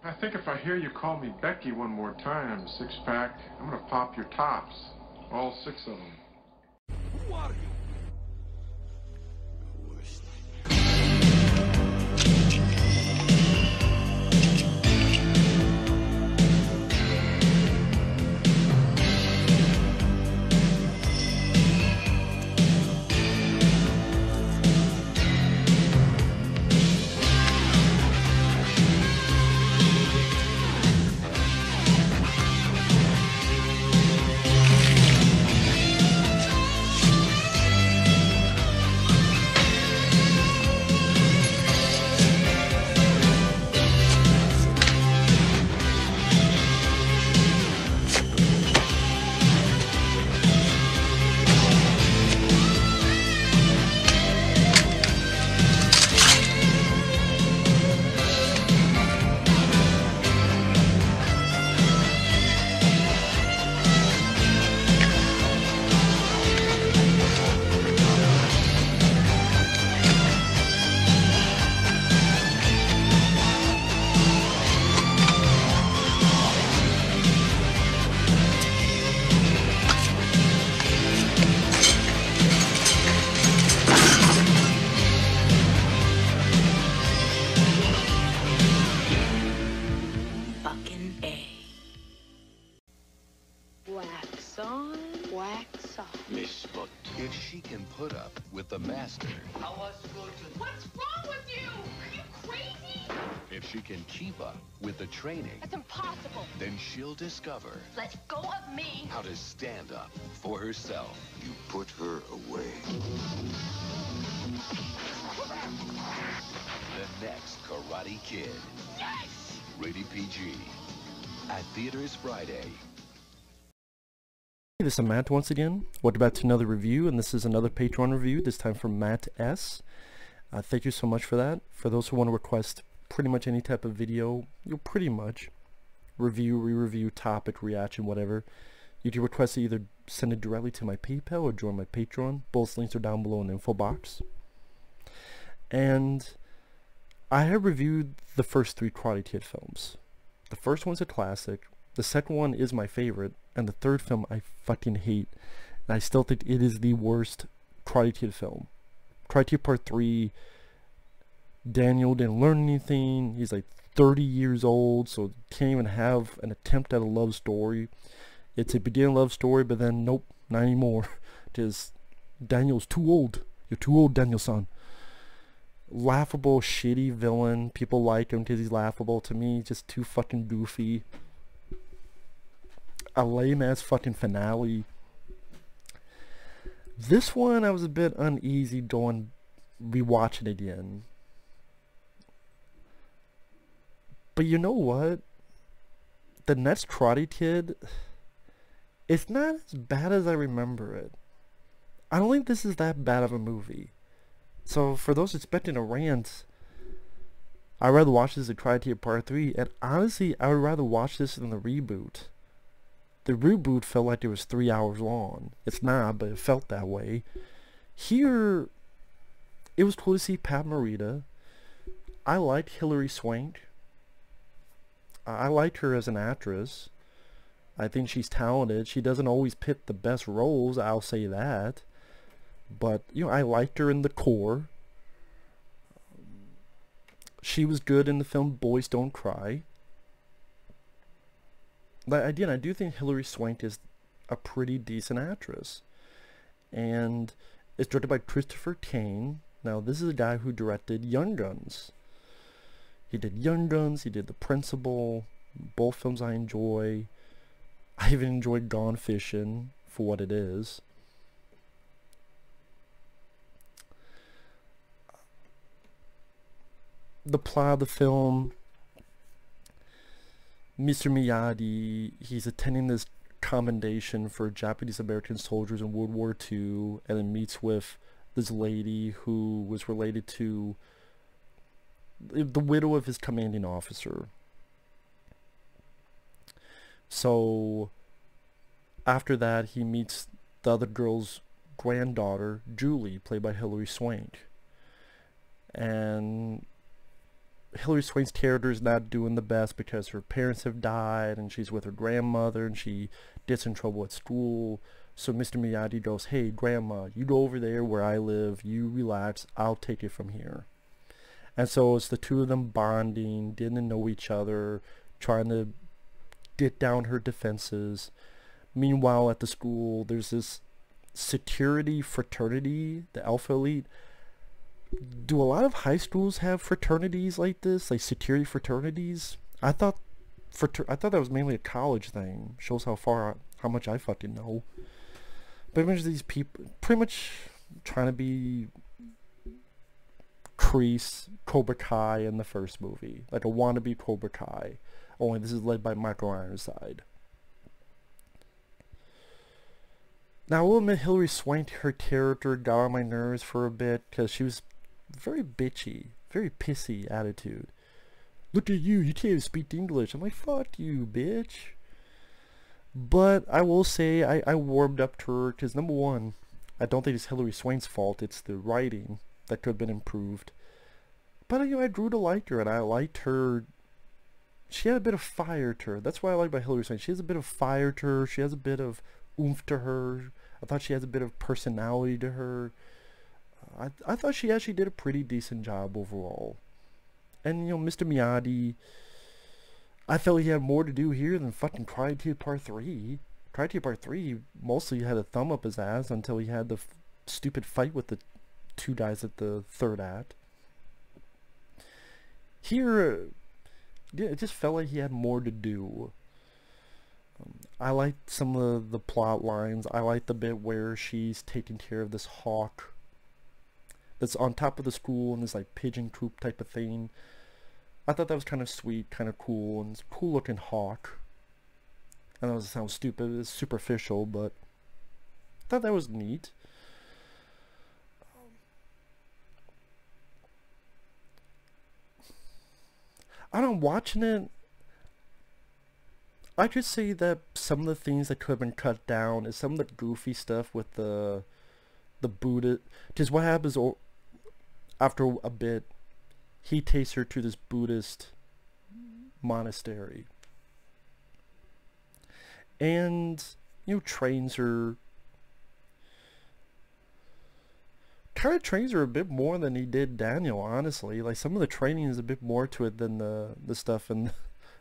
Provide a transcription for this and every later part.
I think if I hear you call me Becky one more time, six-pack, I'm gonna pop your tops. All six of them. Who are you? Wax on, wax off. Miss, but if she can put up with the master, What's wrong with you? Are you crazy? if she can keep up with the training, That's impossible. then she'll discover Let go of me. how to stand up for herself. You put her away. The next Karate Kid. Yes! Rated PG. At theaters Friday. Hey, this is Matt once again. Welcome back to another review, and this is another Patreon review, this time from Matt S. Thank you so much for that. For those who want to request pretty much any type of video, you'll pretty much review, re-review, topic, reaction, whatever. You can request to either send it directly to my PayPal or join my Patreon. Both links are down below in the info box. And I have reviewed the first three Karate Kid films. The first one's a classic. The second one is my favorite, and the third film I fucking hate. And I still think it is the worst Karate Kid film. Karate Kid Part 3, Daniel didn't learn anything. He's like 30 years old, so can't even have an attempt at a love story. It's a beginning love story, but then nope, not anymore. Just Daniel's too old. You're too old, Daniel-san. Laughable, shitty villain. People like him because he's laughable. To me, just too fucking goofy. A lame ass fucking finale. This one I was a bit uneasy going rewatching again. But you know what? The next Karate Kid, it's not as bad as I remember it. I don't think this is that bad of a movie. So for those expecting a rant, I'd rather watch this than Karate Kid Part 3, and honestly, I would rather watch this than the reboot. The reboot felt like it was 3 hours long. It's not, but it felt that way. Here, it was cool to see Pat Morita. I liked Hilary Swank. I liked her as an actress. I think she's talented. She doesn't always pick the best roles, I'll say that. But, you know, I liked her in the core. She was good in the film Boys Don't Cry. But again, I do think Hilary Swank is a pretty decent actress. And it's directed by Christopher Kane. Now, this is a guy who directed Young Guns. He did Young Guns, he did The Principal. Both films I enjoy. I even enjoyed Gone Fishing for what it is. The plot of the film, Mr. Miyagi, he's attending this commendation for Japanese American soldiers in World War II, and then meets with this lady who was related to the widow of his commanding officer. So after that, he meets the other girl's granddaughter, Julie, played by Hilary Swank. And Hilary Swank's character is not doing the best because her parents have died and she's with her grandmother and she gets in trouble at school. So Mr. Miyagi goes, hey, grandma, you go over there where I live, you relax, I'll take it from here. And so it's the two of them bonding, getting to know each other, trying to get down her defenses. Meanwhile, at the school, there's this security fraternity, the Alpha Elite. Do a lot of high schools have fraternities like this, like security fraternities? I thought that was mainly a college thing. Shows how much I fucking know. But imagine these people pretty much trying to be Kreese, Cobra Kai in the first movie, like a wannabe Cobra Kai. Only this is led by Michael Ironside. Now, I will admit, Hilary Swank, her character got on my nerves for a bit because she was very bitchy, very pissy attitude. Look at you, you can't even speak English. I'm like, fuck you, bitch. But I will say I warmed up to her because, number one, I don't think it's Hilary Swank's fault. It's the writing that could have been improved. But, you know, I grew to like her, and I liked her. She had a bit of fire to her. That's why I like about Hilary Swank. She has a bit of fire to her. She has a bit of oomph to her. I thought she has a bit of personality to her. I thought she actually did a pretty decent job overall. And, you know, Mr. Miyagi, I felt he had more to do here than fucking Karate Kid Part 3. Karate Kid Part 3, mostly had a thumb up his ass until he had the stupid fight with the two guys at the third act. Here, it just felt like he had more to do. I liked some of the plot lines. I liked the bit where she's taking care of this hawk that's on top of the school in this like pigeon coop type of thing. I thought that was kind of sweet, kind of cool, and it's a cool looking hawk. I know it sounds stupid, it's superficial, but I thought that was neat. I don't know, watching it, I could say that some of the things that could have been cut down is some of the goofy stuff with the Buddha. Because what happens after a bit, he takes her to this Buddhist monastery. And, you know, trains her. Kind of trains her a bit more than he did Daniel, honestly. Like, some of the training is a bit more to it than the stuff in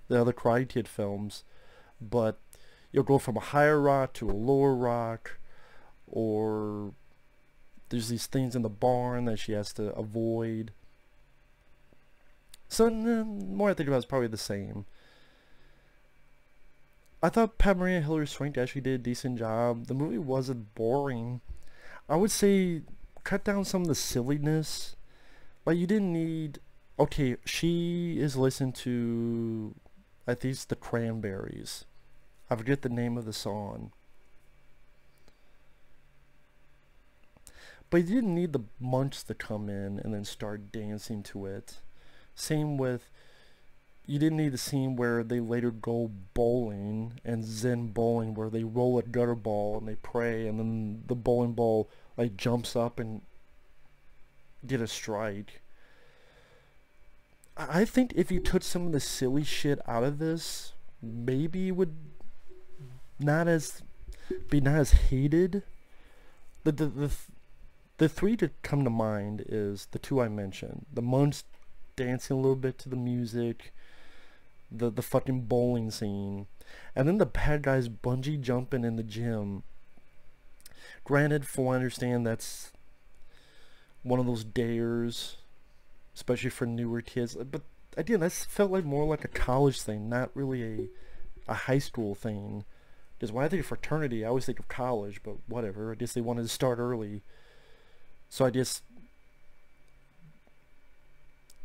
the other Karate Kid films. But you'll go from a higher rock to a lower rock, or there's these things in the barn that she has to avoid. So the more I think about it, it's probably the same. I thought Pat Morita and Hilary Swank actually did a decent job. The movie wasn't boring. I would say cut down some of the silliness. Like, you didn't need... Okay, she is listening to... I think it's the Cranberries. I forget the name of the song. But you didn't need the Munch to come in and then start dancing to it. Same with... You didn't need the scene where they later go bowling and Zen bowling, where they roll a gutter ball and they pray, and then the bowling ball like jumps up and get a strike. I think if you took some of the silly shit out of this, maybe it would be not as hated. The three that come to mind is the two I mentioned. The Munch dancing a little bit to the music, the fucking bowling scene, and then the bad guys bungee jumping in the gym. Granted, from what I understand, that's one of those dares, especially for newer kids. But again, that felt like more like a college thing, not really a high school thing. Because when I think of fraternity, I always think of college, but whatever. I guess they wanted to start early. So I guess...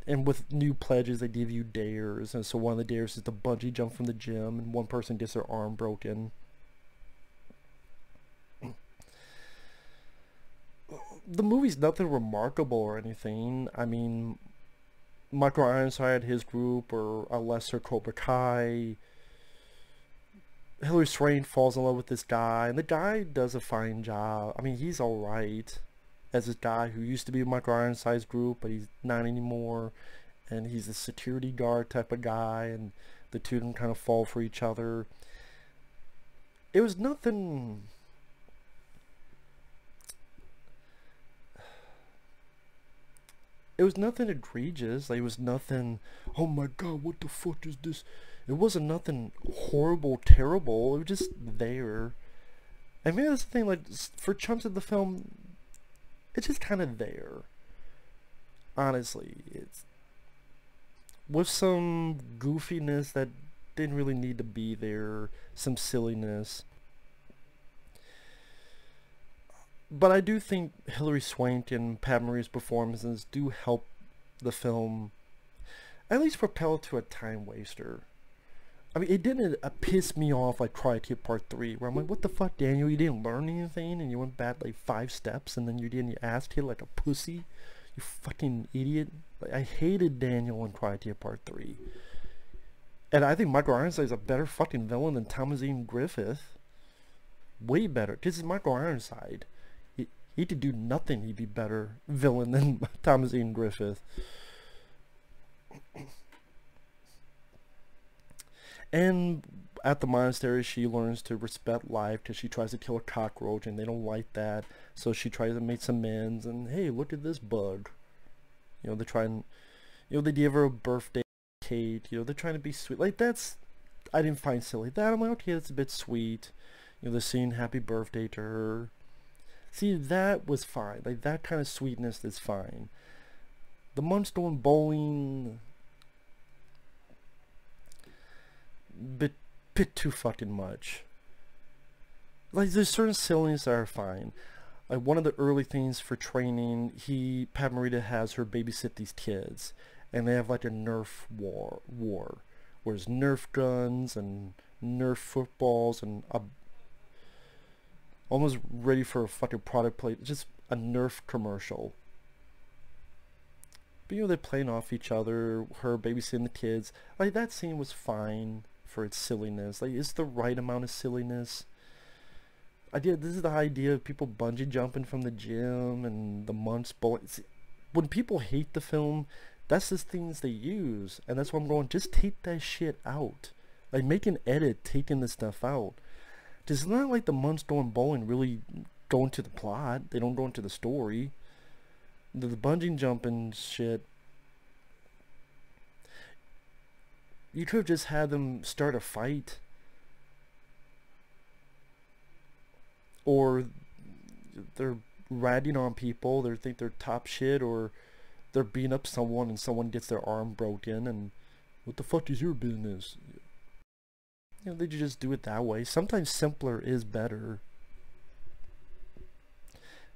And with new pledges, they give you dares. And so one of the dares is the bungee jump from the gym, and one person gets their arm broken. The movie's nothing remarkable or anything. I mean, Michael Ironside, his group, or a lesser Cobra Kai. Hilary Swank falls in love with this guy, and the guy does a fine job. I mean, he's alright as this guy who used to be Michael Ironside's group, but he's not anymore. and he's a security guard type of guy, and the two of them kind of fall for each other. It was nothing. It was nothing egregious. Like, it was nothing, oh my god, what the fuck is this? It wasn't nothing horrible, terrible. It was just there. I mean, that's the thing, like, for chunks of the film, it's just kind of there. Honestly, it's with some goofiness that didn't really need to be there, some silliness. But I do think Hilary Swank and Pat Morita's performances do help the film at least propel it to a time waster. I mean, it didn't piss me off like Karate Kid Part 3, where I'm like, what the fuck, Daniel? You didn't learn anything, and you went back like 5 steps, and then you did your ass hit like a pussy? You fucking idiot. Like, I hated Daniel in Karate Kid Part 3. And I think Michael Ironside is a better fucking villain than Thomas Ian Griffith. Way better. This is Michael Ironside. He could do nothing. He'd be better villain than Thomas Ian Griffith. And at the monastery, she learns to respect life because she tries to kill a cockroach, and they don't like that. So she tries to make some amends, and hey, look at this bug. You know, they're trying, you know, they give her a birthday cake. You know, they're trying to be sweet. Like, that's, I didn't find silly. That, I'm like, okay, that's a bit sweet. You know, they're saying happy birthday to her. See, that was fine. Like, that kind of sweetness is fine. The months going bowling, bit too fucking much. Like, there's certain silliness that are fine. Like, one of the early things for training, Pat Morita has her babysit these kids, and they have like a Nerf war, where there's Nerf guns and Nerf footballs and almost ready for a fucking product plate. Just a Nerf commercial. But you know, they're playing off each other, her babysitting the kids. Like, that scene was fine for its silliness. Like, it's the right amount of silliness. This is the idea of people bungee jumping from the gym and the months bowling. When people hate the film, that's the things they use. And that's why I'm going, just take that shit out. Like, make an edit taking this stuff out. It's not like the months going bowling really go into the plot. They don't go into the story. The bungee jumping shit, you could have just had them start a fight. Or they're ratting on people, they think they're top shit, or they're beating up someone and someone gets their arm broken, and what the fuck is your business? You know, they just do it that way. Sometimes simpler is better.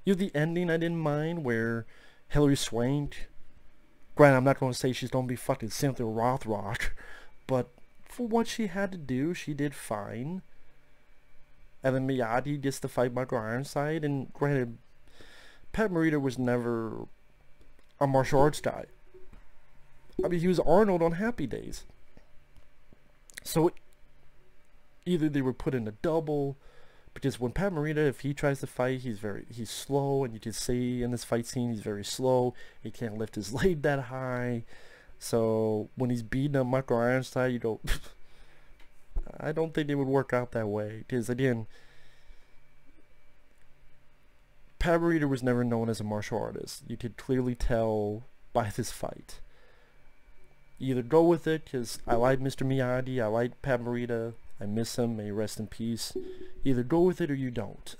You know, the ending I didn't mind, where Hilary Swank, granted, I'm not going to say she's going to be fucking Cynthia Rothrock, but for what she had to do, she did fine. And then Miyagi gets to fight Michael Ironside, and granted, Pat Morita was never a martial arts guy. I mean, he was Arnold on Happy Days. So either they were put in a double, because when Pat Morita, if he tries to fight, he's slow, and you can see in this fight scene he's very slow. He can't lift his leg that high. So when he's beating up Michael Ironside, you go, I don't think it would work out that way. Because again, Pat Morita was never known as a martial artist. You could clearly tell by this fight. Either go with it, because I like Mr. Miyagi, I like Pat Morita, I miss him, may he rest in peace. Either go with it or you don't.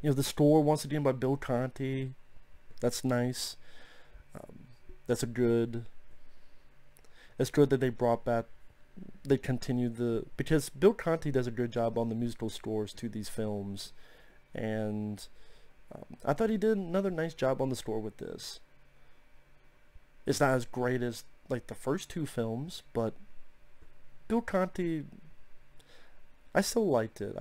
You know, the score, once again, by Bill Conti. That's nice. That's good that they brought back, they continued because Bill Conti does a good job on the musical scores to these films. And I thought he did another nice job on the score with this. It's not as great as like the first two films, but Bill Conti, I still liked it.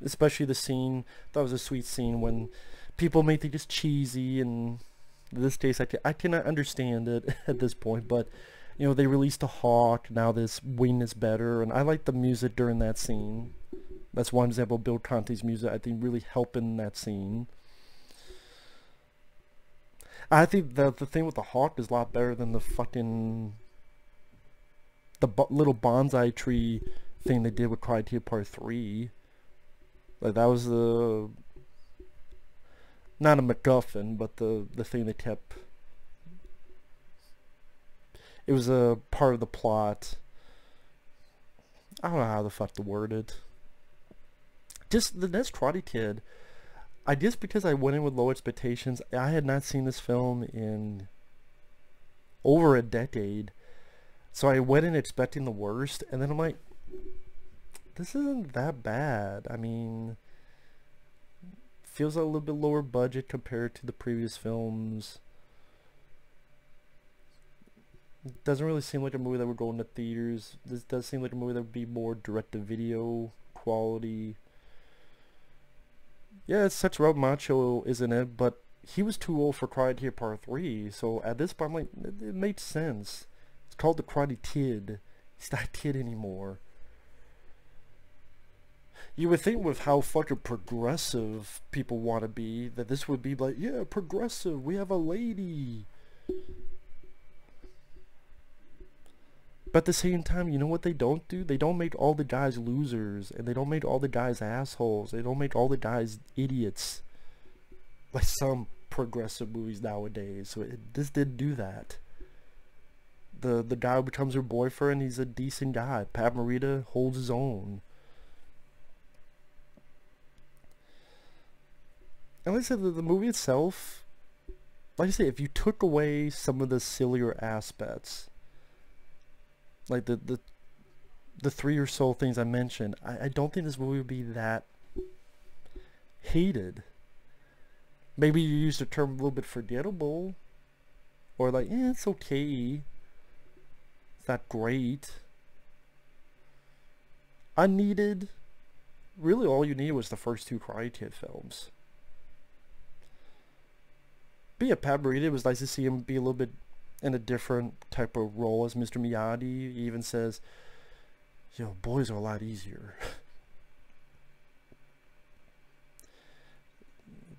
Especially the scene, that was a sweet scene when people may think it's cheesy, and in this case I cannot understand it at this point, but you know, they released a hawk, now this wing is better, and I like the music during that scene. That's one example of Bill Conti's music, I think, really helping that scene. I think the thing with the hawk is a lot better than the fucking little bonsai tree thing they did with Karate Part 3. Like that was the not a MacGuffin, but the thing they kept. It was a part of the plot. I don't know how the fuck to word it. Just the next Karate Kid. I guess because I went in with low expectations. I had not seen this film in over a decade. So I went in expecting the worst. And then I'm like, this isn't that bad. I mean, feels a little bit lower budget compared to the previous films. It doesn't really seem like a movie that would go into theaters. This does seem like a movie that would be more direct-to-video quality. Yeah, it's such Rob Macho, isn't it? But he was too old for Karate Kid Part 3. So at this point, I'm like, it makes sense. It's called the Karate Kid. He's not a kid anymore. You would think with how fucking progressive people want to be, that this would be like, yeah, progressive, we have a lady. But at the same time, you know what they don't do? They don't make all the guys losers, and they don't make all the guys assholes. They don't make all the guys idiots. Like some progressive movies nowadays. So this didn't do that. The guy who becomes her boyfriend, he's a decent guy. Pat Morita holds his own. And like I said, the movie itself, like I say, if you took away some of the sillier aspects, like the three or so things I mentioned, I don't think this movie would be that hated. Maybe you used the term a little bit forgettable, or like, it's okay, it's not great. Unneeded, really all you needed was the first two Karate Kid films. But yeah, Pat Morita, it was nice to see him be a little bit in a different type of role as Mr. Miyagi. He even says, yo, boys are a lot easier.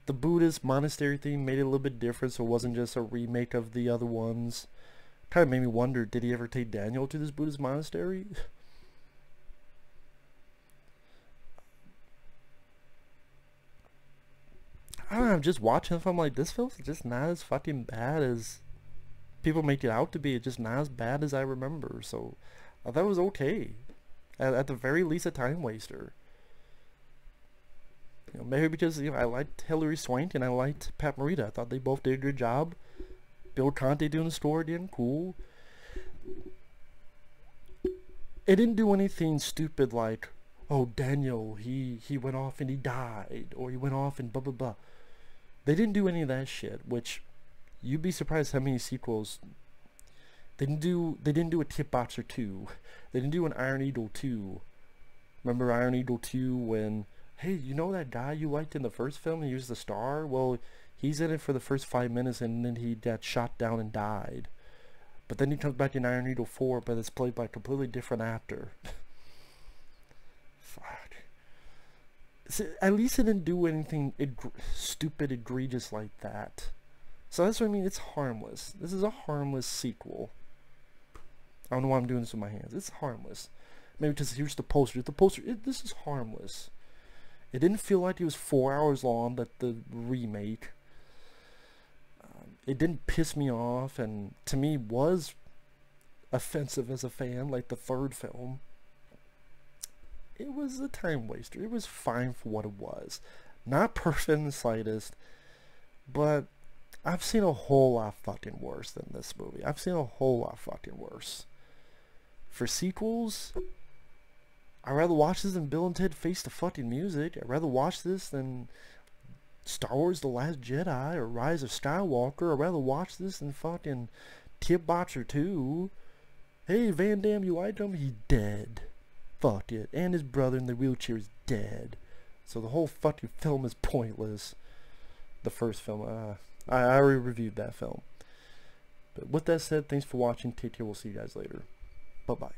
The Buddhist monastery theme made it a little bit different, so it wasn't just a remake of the other ones. Kind of made me wonder, did he ever take Daniel to this Buddhist monastery? I don't know, I'm just watching the film like, this film's just not as fucking bad as people make it out to be. It's just not as bad as I remember. So I thought it was okay. At the very least, a time waster. You know, maybe because, you know, I liked Hilary Swank and I liked Pat Morita. I thought they both did a good job. Bill Conti doing the story again, cool. It didn't do anything stupid like, oh, Daniel, he went off and he died, or he went off and blah blah blah. They didn't do any of that shit, which you'd be surprised how many sequels they didn't do a Kickboxer 2. They didn't do an Iron Eagle 2. Remember Iron Eagle 2 when, hey, you know that guy you liked in the first film, he was the star? Well, he's in it for the first 5 minutes and then he got shot down and died. But then he comes back in Iron Eagle 4, but it's played by a completely different actor. Fuck. So at least it didn't do anything stupid, egregious like that. So that's what I mean, it's harmless. This is a harmless sequel. I don't know why I'm doing this with my hands. It's harmless. Maybe because here's the poster. This is harmless. It didn't feel like it was 4 hours long, but the remake. It didn't piss me off, and to me was offensive as a fan, like the third film. It was a time waster. It was fine for what it was. Not perfect in the slightest, but I've seen a whole lot fucking worse than this movie. I've seen a whole lot fucking worse. For sequels, I'd rather watch this than Bill and Ted Face the Fucking Music. I'd rather watch this than Star Wars The Last Jedi or Rise of Skywalker. I'd rather watch this than fucking Kickboxer 2. Hey, Van Damme, you like him? He's dead. Fuck it. And his brother in the wheelchair is dead. So the whole fucking film is pointless. The first film. I already reviewed that film. But with that said, thanks for watching. Take care. We'll see you guys later. Bye-bye.